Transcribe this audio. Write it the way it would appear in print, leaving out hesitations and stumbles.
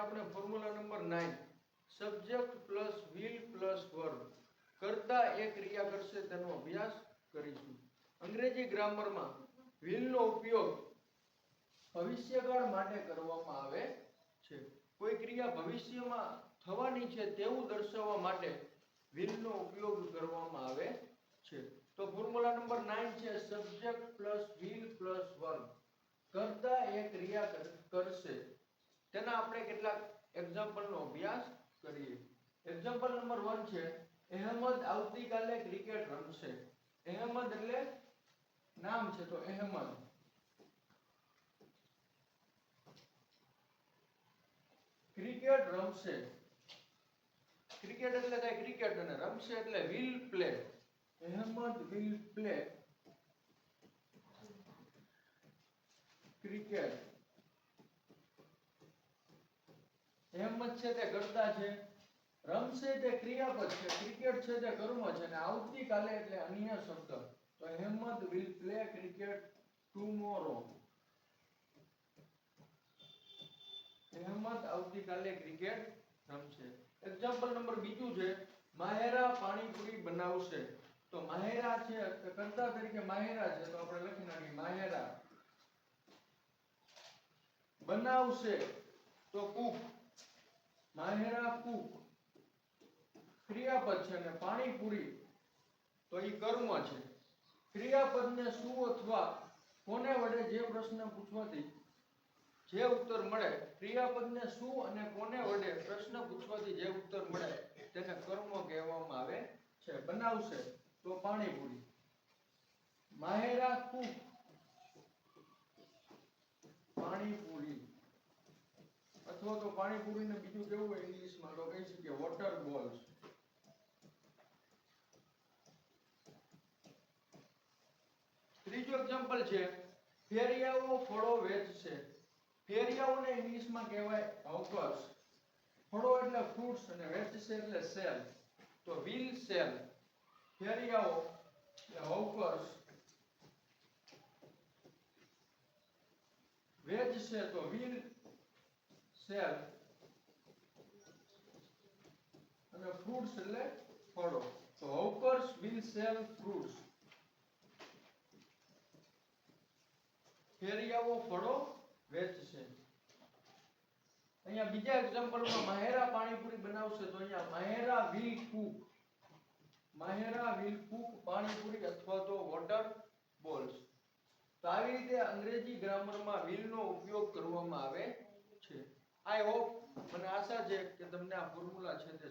આપણે formula number 9 subject plus will plus verb કરતા એક ક્રિયા કરશે તેનો અભ્યાસ કરીશું. અંગ્રેજી ગ્રામરમાં will નો ઉપયોગ ભવિષ્યકાળ માટે કરવામાં આવે છે. કોઈ ક્રિયા ભવિષ્યમાં થવાની છે તેવું દર્શાવવા માટે will નો ઉપયોગ કરવામાં આવે છે. તો ફોર્મ્યુલા નંબર 9 છે subject plus will plus verb કરતા એક ક્રિયા કરશે. તેના આપણે કેટલાક એક્ઝામ્પલ નો અભ્યાસ કરીએ. એક્ઝામ્પલ નંબર 1 છે અહેમદ આવતીકાલે ક્રિકેટ રમશે. અહેમદ એટલે નામ છે તો અહેમદ ક્રિકેટ રમશે. ક્રિકેટ એટલે કઈ ક્રિકેટ અને રમશે એટલે will play. Ahmed will play cricket. Ahmed છે તે કર્તા છે, રમશે તે ક્રિયાપદ છે, ક્રિકેટ છે તે કર્મ છે અને આવતીકાલે એટલે અન્ય શબ્દ. તો Ahmed will play cricket tomorrow. Ahmed આવતીકાલે ક્રિકેટ રમશે. એક્ઝામ્પલ નંબર બીજું છે માહેરા પાણીપુરી બનાવશે. તો માહેરા છે કર્તા તરીકે માહેરા છે તો આપણે લખી નાખીએ માહેરા. બનાવશે તો કુક. માહેરા કુક ક્રિયાપદ છે અને પાણીપુરી તો ઈ કર્મ છે. ક્રિયાપદને શું અથવા કોને વડે જે પ્રશ્ન પૂછવાથી જે ઉત્તર મળે, ક્રિયાપદને શું અને કોને વડે પ્રશ્ન પૂછવાથી જે ઉત્તર મળે તેને કર્મ કહેવામાં આવે છે. બનાવશે તો પાણીપુરી. માહેરા કુક પાણીપુરી. અથવા તો પાણીપુરીને બીજું કેવું હોય ઇંગ્લિશમાં તો કહી શકીએ વોટર બોલ્સ. ત્રીજો એક્ઝામ્પલ છે ફેરિયાઓ ફળો વેચશે. ફેરિયાઓને ઇંગ્લિશમાં કહેવાય હોકર્સ. ફળો એટલે ફ્રૂટ્સ અને વેચશે એટલે સેલ. તો will sell. ફેરિયાઓ એટલે હોકર્સ વેચશે તો will sell અને ફ્રૂટ્સ એટલે ફળો. તો હોકર્સ will sell fruits. ફેરિયાઓ ફળો વેચશે. અહીંયા બીજા એક્ઝામ્પલમાં માહેરા પાણીપુરી બનાવશે તો અહીંયા Mahera will cook. Mahera will cook panipuri અથવા તો વોટર બોલ્સ. તો આવી રીતે અંગ્રેજી ગ્રામરમાં will નો ઉપયોગ કરવામાં આવે છે. આઈ હોપ મને આશા છે કે તમને આ ફોર્મ્યુલા છે તે